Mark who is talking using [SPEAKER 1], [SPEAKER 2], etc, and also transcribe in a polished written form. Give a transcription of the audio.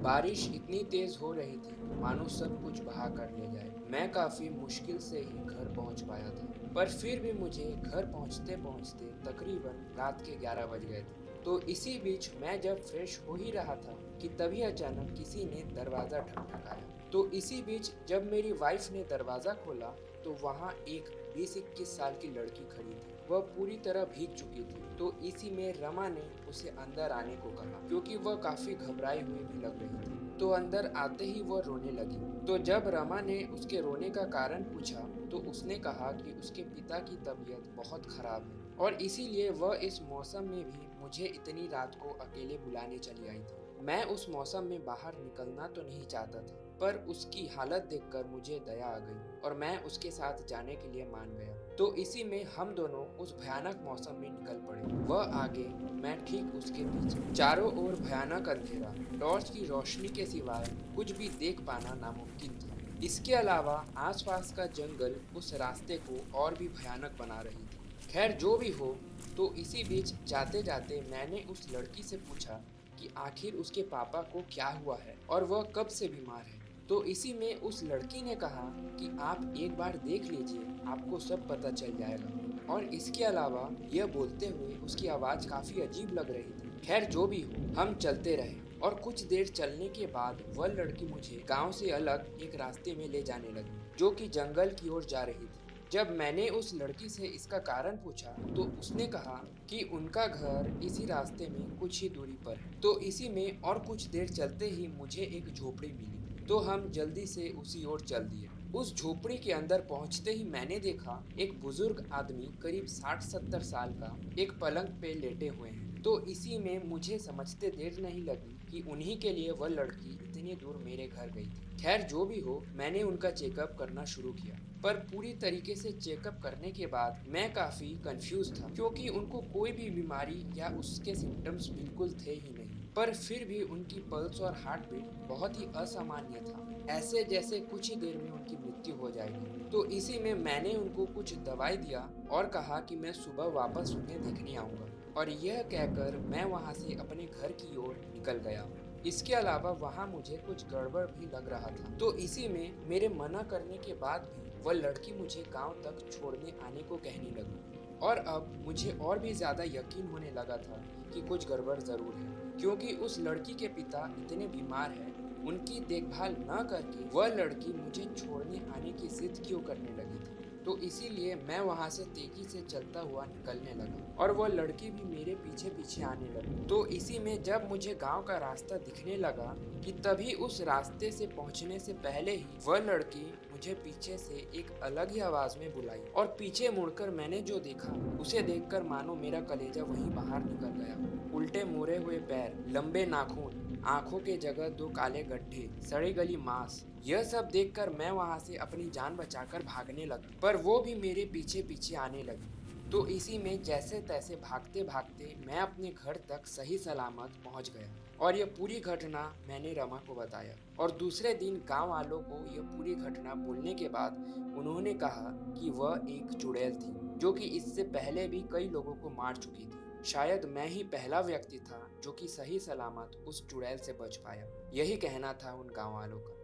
[SPEAKER 1] बारिश इतनी तेज हो रही थी मानो सब कुछ बहा कर ले जाए। मैं काफी मुश्किल से ही घर पहुंच पाया था, पर फिर भी मुझे घर पहुंचते पहुंचते तकरीबन रात के 11 बज गए थे। तो इसी बीच मैं जब फ्रेश हो ही रहा था कि तभी अचानक किसी ने दरवाजा ठकठकाया। तो इसी बीच जब मेरी वाइफ ने दरवाजा खोला तो वहाँ एक 20-21 साल की लड़की खड़ी थी। वह पूरी तरह भीग चुकी थी। तो इसी में रमा ने उसे अंदर आने को कहा क्योंकि वह काफी घबराई हुई भी लग रही थी। तो अंदर आते ही वह रोने लगी। तो जब रमा ने उसके रोने का कारण पूछा तो उसने कहा कि उसके पिता की तबीयत बहुत खराब है और इसीलिए वह इस मौसम में भी मुझे इतनी रात को अकेले बुलाने चली आई थी। मैं उस मौसम में बाहर निकलना तो नहीं चाहता था, पर उसकी हालत देखकर मुझे दया आ गई और मैं उसके साथ जाने के लिए मान गया। तो इसी में हम दोनों उस भयानक मौसम में निकल पड़े। वह आगे, मैं ठीक उसके पीछे। चारों ओर भयानक अंधेरा, टॉर्च की रोशनी के सिवाय कुछ भी देख पाना नामुमकिन था। इसके अलावा आसपास का जंगल उस रास्ते को और भी भयानक बना रही थी। खैर जो भी हो, तो इसी बीच जाते जाते मैंने उस लड़की से पूछा कि आखिर उसके पापा को क्या हुआ है और वह कब से बीमार है। तो इसी में उस लड़की ने कहा कि आप एक बार देख लीजिए, आपको सब पता चल जाएगा। और इसके अलावा यह बोलते हुए उसकी आवाज़ काफ़ी अजीब लग रही थी। खैर जो भी हो, हम चलते रहे और कुछ देर चलने के बाद वह लड़की मुझे गांव से अलग एक रास्ते में ले जाने लगी जो कि जंगल की ओर जा रही थी। जब मैंने उस लड़की से इसका कारण पूछा तो उसने कहा कि उनका घर इसी रास्ते में कुछ ही दूरी पर है। तो इसी में और कुछ देर चलते ही मुझे एक झोपड़ी मिली। तो हम जल्दी से उसी ओर चल दिए। उस झोपड़ी के अंदर पहुंचते ही मैंने देखा एक बुजुर्ग आदमी करीब 60-70 साल का एक पलंग पे लेटे हुए हैं। तो इसी में मुझे समझते देर नहीं लगी कि उन्हीं के लिए वह लड़की इतनी दूर मेरे घर गई थी। खैर जो भी हो, मैंने उनका चेकअप करना शुरू किया, पर पूरी तरीके से चेकअप करने के बाद मैं काफी कंफ्यूज था क्योंकि उनको कोई भी बीमारी या उसके सिम्टम्स बिल्कुल थे ही नहीं। पर फिर भी उनकी पल्स और हार्ट बीट बहुत ही असामान्य था, ऐसे जैसे कुछ ही देर में उनकी मृत्यु हो जाएगी। तो इसी में मैंने उनको कुछ दवाई दिया और कहा कि मैं सुबह वापस उन्हें देखने आऊंगा, और यह कहकर मैं वहां से अपने घर की ओर निकल गया। इसके अलावा वहां मुझे कुछ गड़बड़ भी लग रहा था। तो इसी में मेरे मना करने के बाद भी वह लड़की मुझे गांव तक छोड़ने आने को कहने लगी, और अब मुझे और भी ज्यादा यकीन होने लगा था कि कुछ गड़बड़ जरूर है, क्योंकि उस लड़की के पिता इतने बीमार हैं, उनकी देखभाल न करके वह लड़की मुझे छोड़ने आने की जिद क्यों करने लगी थी। तो इसीलिए मैं वहां से तेजी से चलता हुआ निकलने लगा और वह लड़की भी मेरे पीछे पीछे आने लगी। तो इसी में जब मुझे गांव का रास्ता दिखने लगा कि तभी उस रास्ते से पहुंचने से पहले ही वह लड़की मुझे पीछे से एक अलग ही आवाज में बुलाई, और पीछे मुड़कर मैंने जो देखा उसे देखकर मानो मेरा कलेजा वहीं बाहर निकल गया। उल्टे मुड़े हुए पैर, लंबे नाखून, आंखों के जगह दो काले गड्ढे, सड़ी गली मांस, यह सब देखकर मैं वहां से अपनी जान बचाकर भागने लगा, पर वो भी मेरे पीछे पीछे आने लगी। तो इसी में जैसे तैसे भागते भागते मैं अपने घर तक सही सलामत पहुंच गया, और यह पूरी घटना मैंने रमा को बताया। और दूसरे दिन गांव वालों को यह पूरी घटना बोलने के बाद उन्होंने कहा कि वह एक चुड़ैल थी जो कि इससे पहले भी कई लोगों को मार चुकी थी। शायद मैं ही पहला व्यक्ति था जो कि सही सलामत उस चुड़ैल से बच पाया। यही कहना था उन गांव वालों का।